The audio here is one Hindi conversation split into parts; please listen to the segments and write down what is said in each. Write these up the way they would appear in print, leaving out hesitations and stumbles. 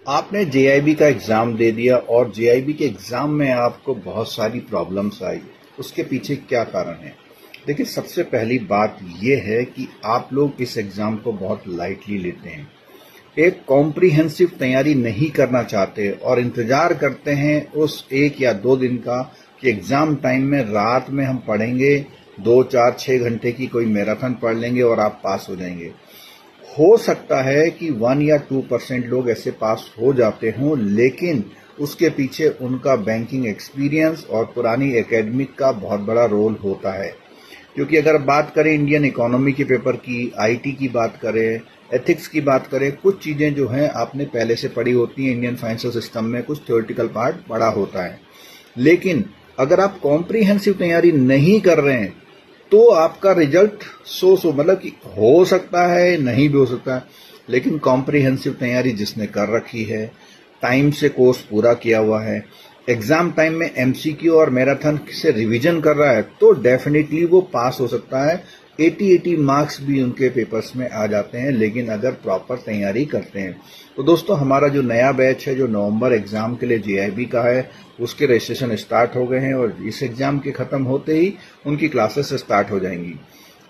आपने जेआईबी का एग्जाम दे दिया और जेआईबी के एग्जाम में आपको बहुत सारी प्रॉब्लम्स आई। उसके पीछे क्या कारण है? देखिए, सबसे पहली बात यह है कि आप लोग इस एग्जाम को बहुत लाइटली लेते हैं। एक कॉम्प्रिहेंसिव तैयारी नहीं करना चाहते और इंतजार करते हैं उस 1 या 2 दिन का कि एग्जाम टाइम में रात में हम पढ़ेंगे, 2, 4, 6 घंटे की कोई मैराथन पढ़ लेंगे और आप पास हो जाएंगे। हो सकता है कि 1 या 2% लोग ऐसे पास हो जाते हों, लेकिन उसके पीछे उनका बैंकिंग एक्सपीरियंस और पुरानी एकेडमिक का बहुत बड़ा रोल होता है। क्योंकि अगर बात करें इंडियन इकोनॉमी के पेपर की, आईटी की बात करें, एथिक्स की बात करें, कुछ चीजें जो हैं आपने पहले से पढ़ी होती हैं। इंडियन फाइनेंशियल सिस्टम में कुछ थ्योरेटिकल पार्ट पढ़ा होता है, लेकिन अगर आप कॉम्प्रिहेंसिव तैयारी नहीं कर रहे हैं तो आपका रिजल्ट सो मतलब कि हो सकता है, नहीं भी हो सकता है। लेकिन कॉम्प्रिहेंसिव तैयारी जिसने कर रखी है, टाइम से कोर्स पूरा किया हुआ है, एग्जाम टाइम में एमसीक्यू और मैराथन से रिवीजन कर रहा है, तो डेफिनेटली वो पास हो सकता है। 80 मार्क्स भी उनके पेपर्स में आ जाते हैं, लेकिन अगर प्रॉपर तैयारी करते हैं। तो दोस्तों, हमारा जो नया बैच है जो नवंबर एग्जाम के लिए जेआईबी का है, उसके रजिस्ट्रेशन स्टार्ट हो गए हैं और इस एग्जाम के खत्म होते ही उनकी क्लासेस स्टार्ट हो जाएंगी।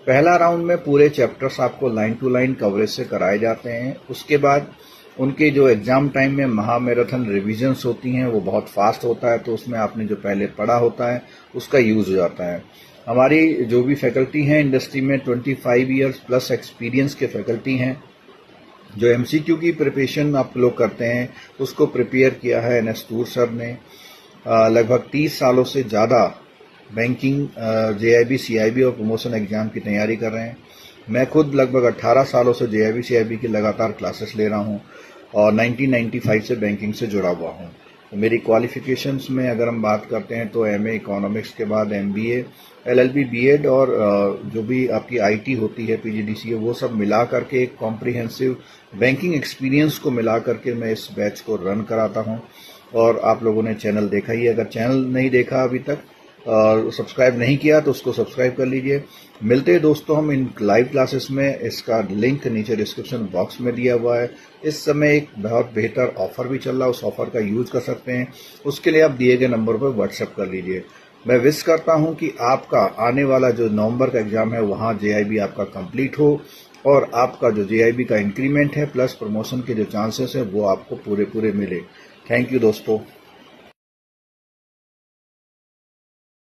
पहला राउंड में पूरे चैप्टर्स आपको लाइन टू लाइन कवरेज से कराए जाते हैं। उसके बाद उनके जो एग्जाम टाइम में महा मैराथन रिविजन्स होती हैं वो बहुत फास्ट होता है, तो उसमें आपने जो पहले पढ़ा होता है उसका यूज हो जाता है। हमारी जो भी फैकल्टी हैं इंडस्ट्री में 25 ईयर्स प्लस एक्सपीरियंस के फैकल्टी हैं। जो एमसीक्यू की प्रिपरेशन आप लोग करते हैं उसको प्रिपेयर किया है एनएस टूर सर ने। लगभग 30 सालों से ज़्यादा बैंकिंग, जेआईबी, सीआईबी और प्रमोशन एग्जाम की तैयारी कर रहे हैं। मैं खुद लगभग 18 सालों से जेआईबी सीआईबी की लगातार क्लासेस ले रहा हूं और 1995 से बैंकिंग से जुड़ा हुआ हूं। तो मेरी क्वालिफिकेशंस में अगर हम बात करते हैं तो एमए इकोनॉमिक्स के बाद एमबीए, एलएलबी, बीएड और जो भी आपकी आईटी होती है, पीजीडीसीए, वो सब मिला करके एक कॉम्प्रिहेंसिव बैंकिंग एक्सपीरियंस को मिला करके मैं इस बैच को रन कराता हूं। और आप लोगों ने चैनल देखा ही है, अगर चैनल नहीं देखा अभी तक और सब्सक्राइब नहीं किया तो उसको सब्सक्राइब कर लीजिए। मिलते हैं दोस्तों हम इन लाइव क्लासेस में। इसका लिंक नीचे डिस्क्रिप्शन बॉक्स में दिया हुआ है। इस समय एक बहुत बेहतर ऑफर भी चल रहा है, उस ऑफर का यूज कर सकते हैं। उसके लिए आप दिए गए नंबर पर व्हाट्सएप कर लीजिए। मैं विश करता हूं कि आपका आने वाला जो नवंबर का एग्जाम है वहां जेआईबी आपका कंप्लीट हो और आपका जो जेआईबी का इंक्रीमेंट है प्लस प्रमोशन के जो चांसेस है वो आपको पूरे मिले। थैंक यू दोस्तों।